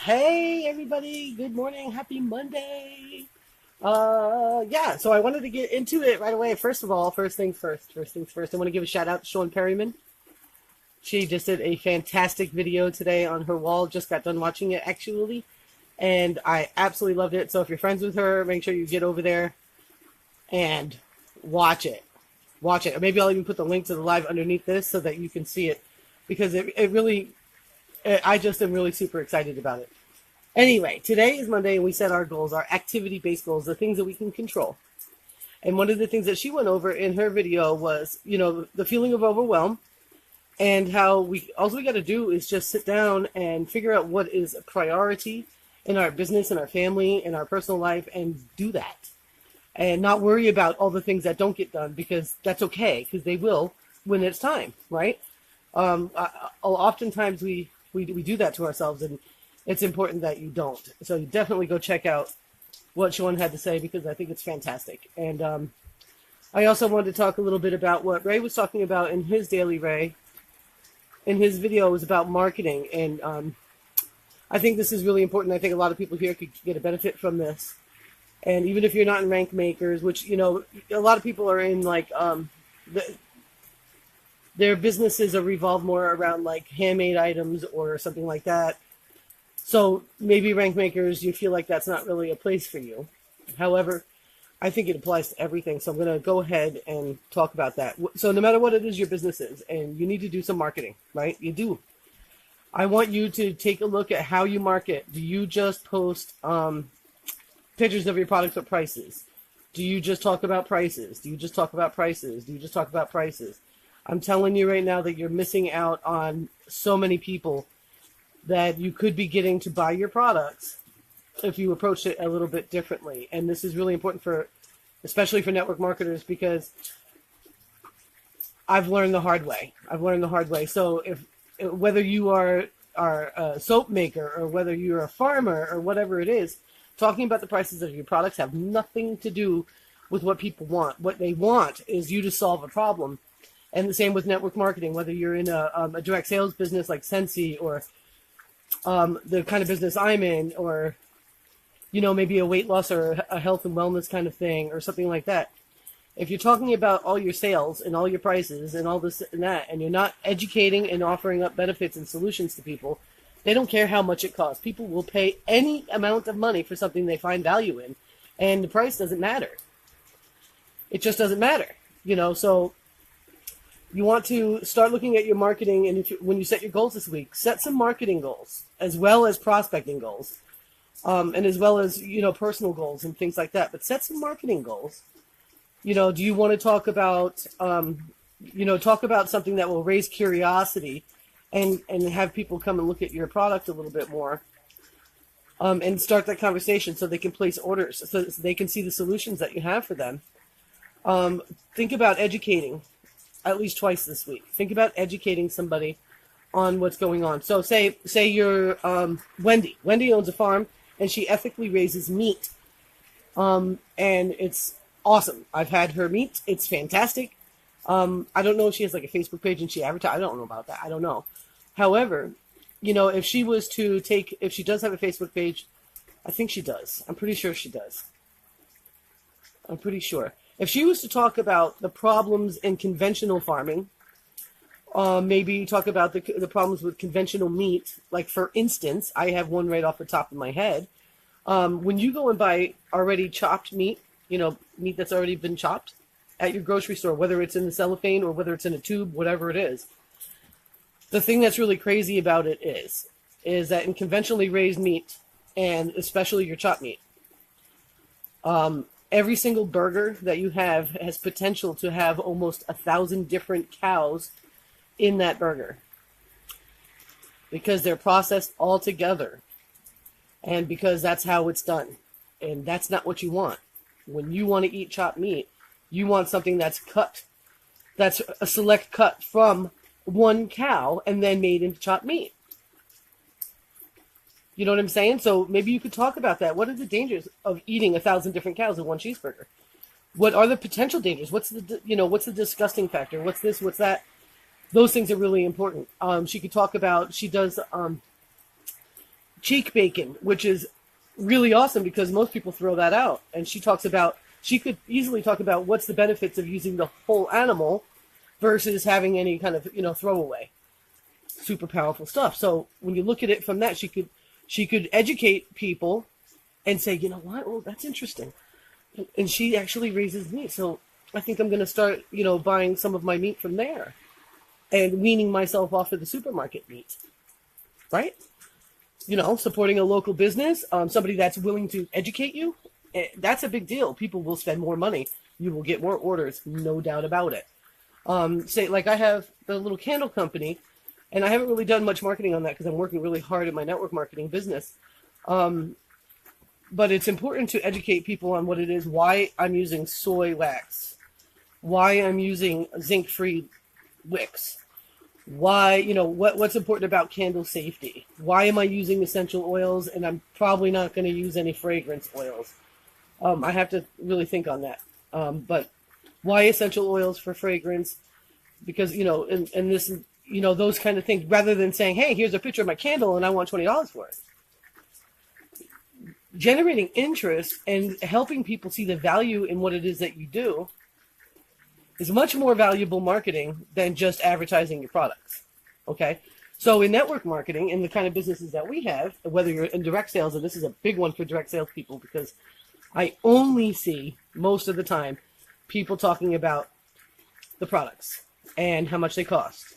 Hey everybody, good morning, happy Monday. Yeah, so I wanted to get into it right away. First of all, first things first, I want to give a shout out to Sean Perryman. She just did a fantastic video today on her wall, just got done watching it actually, and I absolutely loved it. So if you're friends with her, make sure you get over there and watch it. Watch it. Or maybe I'll even put the link to the live underneath this so that you can see it because it really, I just am really super excited about it. Anyway, today is Monday and we set our goals, our activity-based goals, the things that we can control. And one of the things that she went over in her video was, the feeling of overwhelm and how all we got to do is just sit down and figure out what is a priority in our business, in our family, in our personal life, and do that. And not worry about all the things that don't get done because that's okay, because they will when it's time, right? Oftentimes we do that to ourselves, and it's important that you don't. So you definitely go check out what Sean had to say because I think it's fantastic. And I also wanted to talk a little bit about what Ray was talking about in his Daily Ray. In his video, was about marketing, and I think this is really important. I think a lot of people here could get a benefit from this. And even if you're not in Rank Makers, which a lot of people are in, like their businesses are revolve more around like handmade items or something like that. So maybe Rank Makers, you feel like that's not really a place for you. However, I think it applies to everything. So I'm going to go ahead and talk about that. So no matter what it is your business is, and you need to do some marketing, right? You do. I want you to take a look at how you market. Do you just post pictures of your products or prices? Do you just talk about prices? Do you just talk about prices? Do you just talk about prices? I'm telling you right now that you're missing out on so many people that you could be getting to buy your products if you approach it a little bit differently. And this is really important especially for network marketers, because I've learned the hard way. So whether you are a soap maker or whether you're a farmer or whatever it is, talking about the prices of your products have nothing to do with what people want. What they want is you to solve a problem. And the same with network marketing, whether you're in a direct sales business like Sensi, or the kind of business I'm in, or maybe a weight loss or a health and wellness kind of thing or something like that. If you're talking about all your sales and all your prices and all this and that, and you're not educating and offering up benefits and solutions to people, they don't care how much it costs. People will pay any amount of money for something they find value in, and the price doesn't matter. It just doesn't matter, so you want to start looking at your marketing, and when you set your goals this week, set some marketing goals as well as prospecting goals. And as well as, personal goals and things like that. But set some marketing goals. Do you want to talk about, something that will raise curiosity and have people come and look at your product a little bit more, and start that conversation so they can place orders, so they can see the solutions that you have for them. Think about educating at least twice this week. Think about educating somebody on what's going on. So say you're Wendy. Wendy owns a farm, and she ethically raises meat. And it's awesome. I've had her meat. It's fantastic. I don't know if she has like a Facebook page and she advertises. I don't know about that. I don't know. However, if she does have a Facebook page, I think she does. I'm pretty sure she does. I'm pretty sure. If she was to talk about the problems in conventional farming, maybe talk about the problems with conventional meat. Like, for instance, I have one right off the top of my head. When you go and buy already chopped meat, meat that's already been chopped at your grocery store, whether it's in the cellophane or whether it's in a tube, whatever it is, the thing that's really crazy about it is that in conventionally raised meat, and especially your chopped meat, every single burger that you have has potential to have almost 1,000 different cows in that burger, because they're processed all together, and because that's how it's done. And that's not what you want. When you want to eat chopped meat, you want something that's a select cut from one cow and then made into chopped meat. You know what I'm saying? So maybe you could talk about that. What are the dangers of eating 1,000 different cows in one cheeseburger? What are the potential dangers? What's the disgusting factor? What's this? What's that? Those things are really important. She could talk about, she does cheek bacon, which is really awesome because most people throw that out. And she could easily talk about what's the benefits of using the whole animal versus having any kind of, throwaway. Super powerful stuff. So when you look at it from that, she could educate people and say, you know what? Well, that's interesting. And she actually raises meat. So I think I'm going to start, buying some of my meat from there and weaning myself off of the supermarket meat. Right? Supporting a local business, somebody that's willing to educate you. That's a big deal. People will spend more money. You will get more orders, no doubt about it. Say, like I have the little candle company, and I haven't really done much marketing on that because I'm working really hard in my network marketing business. But it's important to educate people on what it is, why I'm using soy wax, why I'm using zinc-free wicks, why, what's important about candle safety, why am I using essential oils, and I'm probably not going to use any fragrance oils. I have to really think on that. But why essential oils for fragrance? Because, and this, those kind of things, rather than saying, hey, here's a picture of my candle and I want $20 for it. Generating interest and helping people see the value in what it is that you do is much more valuable marketing than just advertising your products. Okay? So in network marketing, in the kind of businesses that we have, whether you're in direct sales, and this is a big one for direct sales people because I only see most of the time people talking about the products and how much they cost.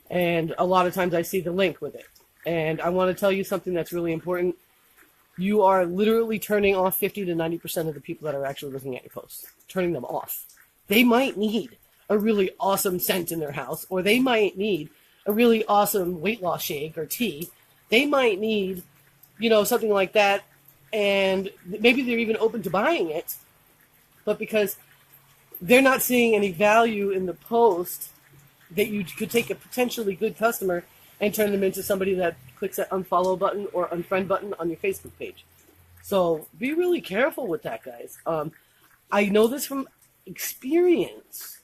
And a lot of times I see the link with it. And I want to tell you something that's really important. You are literally turning off 50 to 90% of the people that are actually looking at your posts. Turning them off. They might need a really awesome scent in their house, or they might need a really awesome weight loss shake or tea. They might need, something like that. And maybe they're even open to buying it. But because they're not seeing any value in the post, that you could take a potentially good customer and turn them into somebody that clicks that unfollow button or unfriend button on your Facebook page. So be really careful with that, guys. I know this from experience.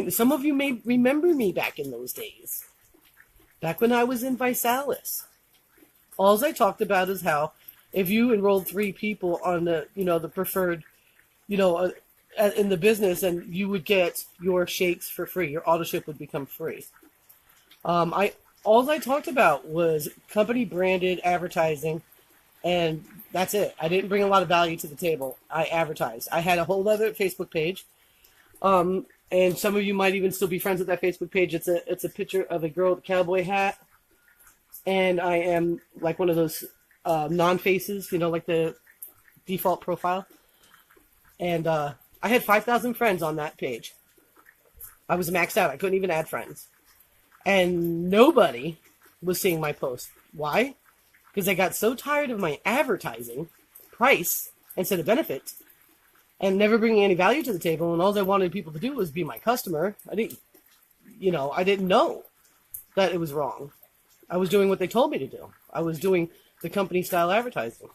Some of you may remember me back in those days. Back when I was in Visalis. All I talked about is how if you enrolled 3 people on the, the preferred, in the business, and you would get your shakes for free. Your auto ship would become free. All I talked about was company branded advertising, and that's it. I didn't bring a lot of value to the table. I advertised. I had a whole other Facebook page, and some of you might even still be friends with that Facebook page. It's a picture of a girl with a cowboy hat, and I am like one of those non-faces, like the default profile, and I had 5,000 friends on that page. I was maxed out. I couldn't even add friends. And nobody was seeing my post. Why? Because I got so tired of my advertising price instead of benefit and never bringing any value to the table. And all I wanted people to do was be my customer. I didn't know that it was wrong. I was doing what they told me to do. I was doing the company style advertising.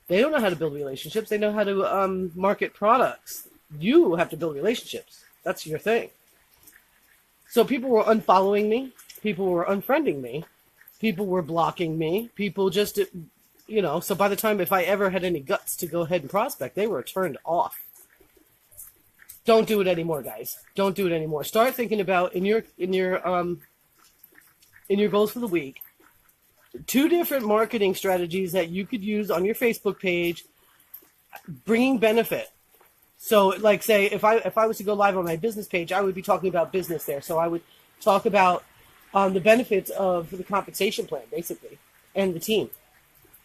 They don't know how to build relationships. They know how to market products. You have to build relationships. That's your thing. So people were unfollowing me. People were unfriending me. People were blocking me. People just, so by the time if I ever had any guts to go ahead and prospect, they were turned off. Don't do it anymore, guys. Don't do it anymore. Start thinking about in your goals for the week, 2 different marketing strategies that you could use on your Facebook page, bringing benefit. So, like, say, if I was to go live on my business page, I would be talking about business there. So I would talk about the benefits of the compensation plan, basically, and the team.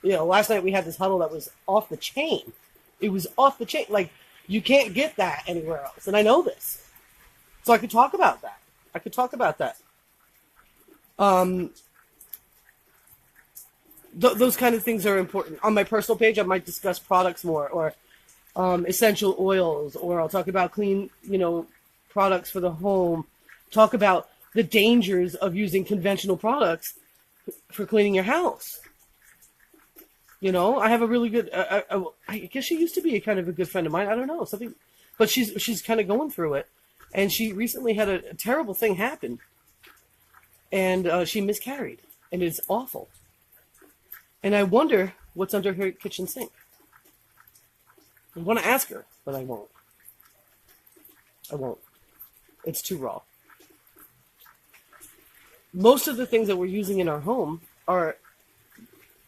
Last night we had this huddle that was off the chain. It was off the chain. Like, you can't get that anywhere else. And I know this. So I could talk about that. Those kind of things are important. On my personal page, I might discuss products more, or essential oils, or I'll talk about clean, products for the home. Talk about the dangers of using conventional products for cleaning your house. I have a really good, I guess she used to be a kind of a good friend of mine. I don't know, but she's kind of going through it. And she recently had a terrible thing happen. And she miscarried. And it's awful. And I wonder what's under her kitchen sink. I want to ask her, but I won't. I won't. It's too raw. Most of the things that we're using in our home are,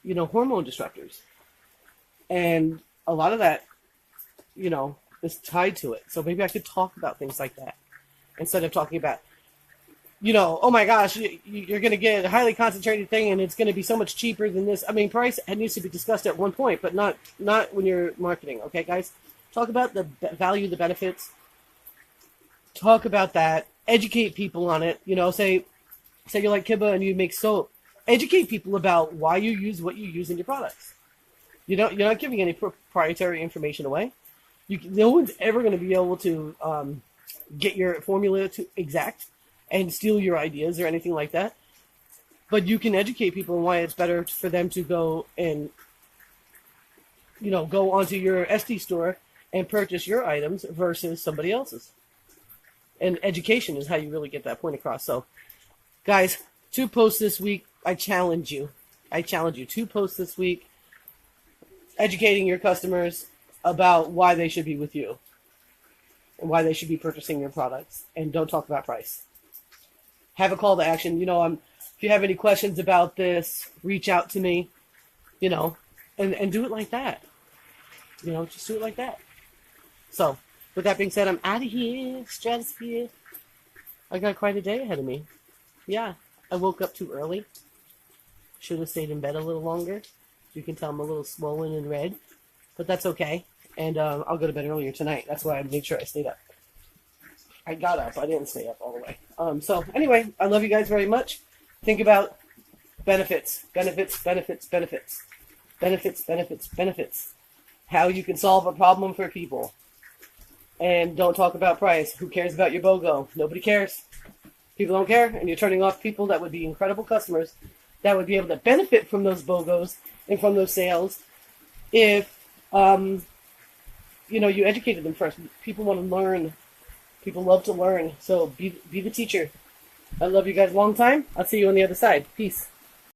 hormone disruptors. And a lot of that, is tied to it. So maybe I could talk about things like that instead of talking about, oh my gosh, you're going to get a highly concentrated thing and it's going to be so much cheaper than this. I mean, price needs to be discussed at one point, but not when you're marketing. Okay, guys? Talk about the value, the benefits. Talk about that. Educate people on it. Say you like Kiba and you make soap. Educate people about why you use what you use in your products. You're not giving any proprietary information away. No one's ever going to be able to get your formula to exact and steal your ideas or anything like that. But you can educate people on why it's better for them to go and, go onto your Etsy store and purchase your items versus somebody else's. And education is how you really get that point across. So, guys, 2 posts this week. I challenge you. 2 posts this week. Educating your customers about why they should be with you and why they should be purchasing your products. And don't talk about price. Have a call to action. If you have any questions about this, reach out to me, and do it like that. Just do it like that. So, with that being said, I'm out of here. Stratosphere. I got quite a day ahead of me. Yeah, I woke up too early. Should have stayed in bed a little longer. You can tell I'm a little swollen and red, but that's okay. And I'll go to bed earlier tonight. That's why I made sure I stayed up. I got up. I didn't stay up all the way. So anyway, I love you guys very much. Think about benefits. How you can solve a problem for people. And don't talk about price. Who cares about your BOGO? Nobody cares. People don't care, and you're turning off people that would be incredible customers that would be able to benefit from those BOGOs and from those sales if, you educated them first. People want to learn. People love to learn. So be the teacher. I love you guys a long time. I'll see you on the other side. Peace.